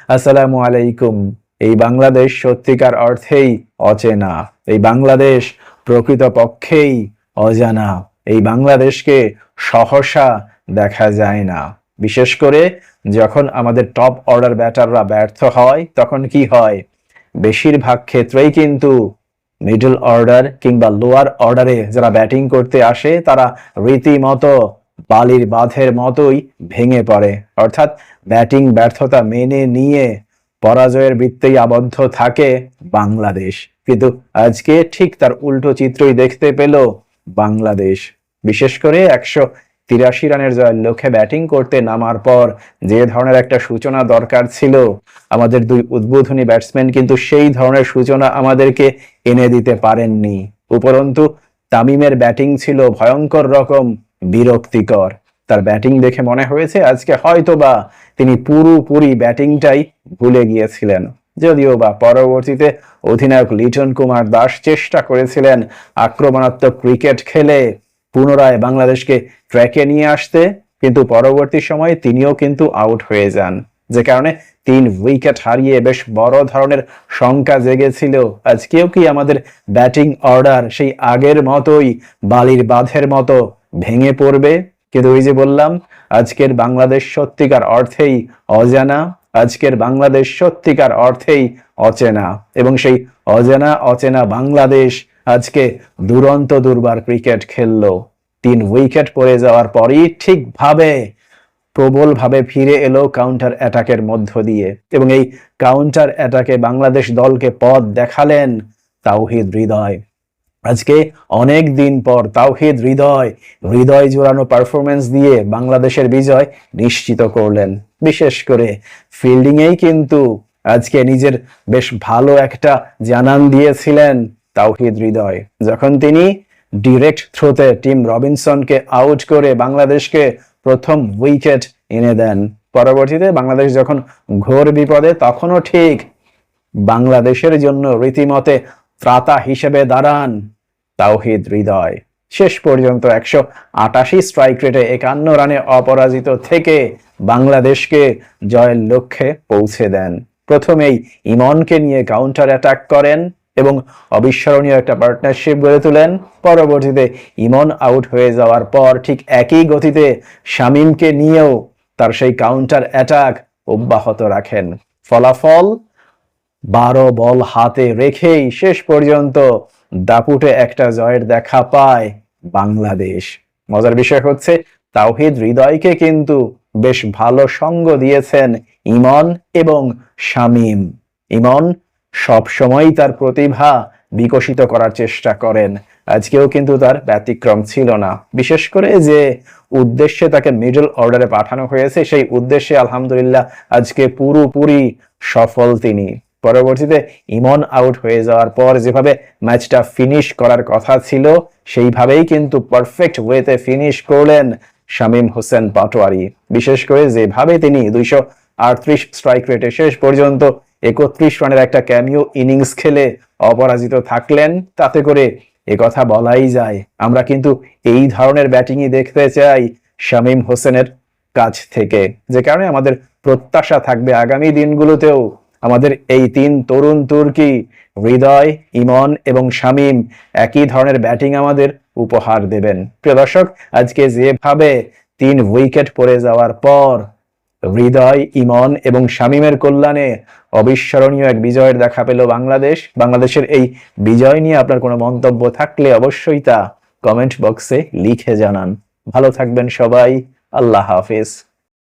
আসসালামু আলাইকুম। এই বাংলাদেশ সত্যিকার অর্থেই অচেনা। এই বাংলাদেশ প্রকৃতপক্ষেই অজানা। এই বাংলাদেশকে সহসা দেখা যায় না। বিশেষ করে যখন আমাদের টপ অর্ডার ব্যাটাররা ব্যর্থ হয়, তখন কি হয়? বেশিরভাগ ক্ষেত্রেই কিন্তু মিডল অর্ডার কিংবা লোয়ার অর্ডারে যারা ব্যাটিং করতে আসে, তারা রীতিমতো বালির বাঁধের মতোই ভেঙে পড়ে। অর্থাৎ ব্যাটিং ব্যর্থতা মেনে নিয়ে পরাজয়ের বৃত্তেই আবদ্ধ থাকে বাংলাদেশ। কিন্তু আজকে ঠিক তার উল্টো চিত্রই দেখতে পেল বাংলাদেশ। বিশেষ করে 183 রানের জয়ের লক্ষ্যে ব্যাটিং করতে নামার পর যে ধরনের একটা সূচনা দরকার ছিল, আমাদের দুই উদ্বোধনী ব্যাটসম্যান কিন্তু সেই ধরনের সূচনা আমাদেরকে এনে দিতে পারেননি। উপরন্তু তামিমের ব্যাটিং ছিল ভয়ঙ্কর রকম বিরক্তিকর। তার ব্যাটিং দেখে মনে হয়েছে আজকে হয়তোবা তিনি পুরোপুরি ব্যাটিংটাই ভুলে গিয়েছিলেন। যদিও বা পরবর্তীতে অধিনায়ক লিটন কুমার দাস চেষ্টা করেছিলেন আক্রমণাত্মক ক্রিকেট খেলে পুনরায় বাংলাদেশকে ট্র্যাকে নিয়ে আসতে, কিন্তু পরবর্তী সময়ে তিনিও কিন্তু আউট হয়ে যান, যে কারণে 3 উইকেট হারিয়ে বেশ বড় ধরনের শঙ্কা জেগেছিল আজকেও কি আমাদের ব্যাটিং অর্ডার সেই আগের মতোই বালির বাঁধের মতো ভেঙে পড়বে। কিন্তু ওই যে বললাম, আজকের বাংলাদেশ সত্যিকার অর্থেই অজানা, আজকের বাংলাদেশ সত্যিকার অর্থেই অচেনা, এবং সেই অচেনা বাংলাদেশ আজকে দুরন্ত দুর্বার ক্রিকেট খেললো। 3 উইকেট পড়ে যাওয়ার পরই ঠিকভাবে প্রবলভাবে ফিরে এলো কাউন্টার অ্যাটাকের মধ্য দিয়ে, এবং এই কাউন্টার অ্যাটাকে বাংলাদেশ দলকে পথ দেখালেন তাওহিদ হৃদয়। আজকে অনেক দিন পর তাওহিদ হৃদয় জোড়ানো পারফরমেন্স দিয়ে বাংলাদেশের বিজয় নিশ্চিত করলেন। বিশেষ করে ফিল্ডিং এই কিন্তু আজকে নিজের বেশ ভালো একটা জানান দিয়েছিলেন তাওহিদ হৃদয়, যখন তিনি ডিরেক্ট থ্রোতে টিম রবিনসনকে আউট করে বাংলাদেশকে প্রথম উইকেট এনে দেন। পরবর্তীতে বাংলাদেশ যখন ঘোর বিপদে, তখনও ঠিক বাংলাদেশের জন্য রীতিমতে ত্রাতা হিসেবে দাঁড়ান তাওহিদ হৃদয়। শেষ পর্যন্ত 188 স্ট্রাইক রেটে 51 রানে অপরাজিত থেকে বাংলাদেশকে জয়ের লক্ষ্যে পৌঁছে দেন। প্রথমেই ইমনকে নিয়ে কাউন্টার অ্যাটাক করেন এবং অবিস্মরণীয় একটা পার্টনারশিপ গড়ে তোলেন। পরবর্তীতে ইমন আউট হয়ে যাওয়ার পর ঠিক একই গতিতে শামীমকে নিয়েও তার সেই কাউন্টার অ্যাটাক অব্যাহত রাখেন। ফলাফল 12 বল হাতে রেখেই শেষ পর্যন্ত দাপুটে একটা জয়ের দেখা পায় বাংলাদেশ। মজার বিষয় হচ্ছে, তাওহিদ হৃদয়কে কিন্তু বেশ ভালো সঙ্গ দিয়েছেন ইমন এবং শামীম। ইমন সব সময় তার প্রতিভা বিকশিত করার চেষ্টা করেন, আজকেও কিন্তু তার ব্যতিক্রম ছিল না। বিশেষ করে যে উদ্দেশ্যে তাকে মিডল অর্ডারে পাঠানো হয়েছে, সেই উদ্দেশ্যে আলহামদুলিল্লাহ আজকে পুরোপুরি সফল তিনি। পরবর্তীতে ইমন আউট হয়ে যাওয়ার পর যেভাবে ম্যাচটা ফিনিশ করার কথা ছিল, সেইভাবেই কিন্তু পারফেক্ট ওয়েতে ফিনিশ করলেন শামীম হোসেন পাটোয়ারি। বিশেষ করে যেভাবে তিনি 238 স্ট্রাইক রেটে শেষ পর্যন্ত 31 রানের একটা ক্যামিও ইনিংস খেলে অপরাজিত থাকলেন, তাতে করে কথা বলাই যায় আমরা কিন্তু এই ধরনের ব্যাটিংই দেখতে চাই শামীম হোসেনের কাছ থেকে। যে কারণে আমাদের প্রত্যাশা থাকবে আগামী দিনগুলোতেও আমাদের এই 3 তরুণ তুর্কি হৃদয়, ইমন এবং শামীম একই ধরনের ব্যাটিং আমাদের উপহার দেবেন। প্রিয় দর্শক, আজকে যেভাবে 3 উইকেট পড়ে যাওয়ার পর হৃদয়, ইমন এবং শামীমের কল্যাণে অবিস্মরণীয় এক বিজয়ের দেখা পেল বাংলাদেশ। বাংলাদেশের এই বিজয় নিয়ে আপনার কোনো মন্তব্য থাকলে অবশ্যই তা কমেন্ট বক্সে লিখে জানান। ভালো থাকবেন সবাই। আল্লাহ হাফেজ।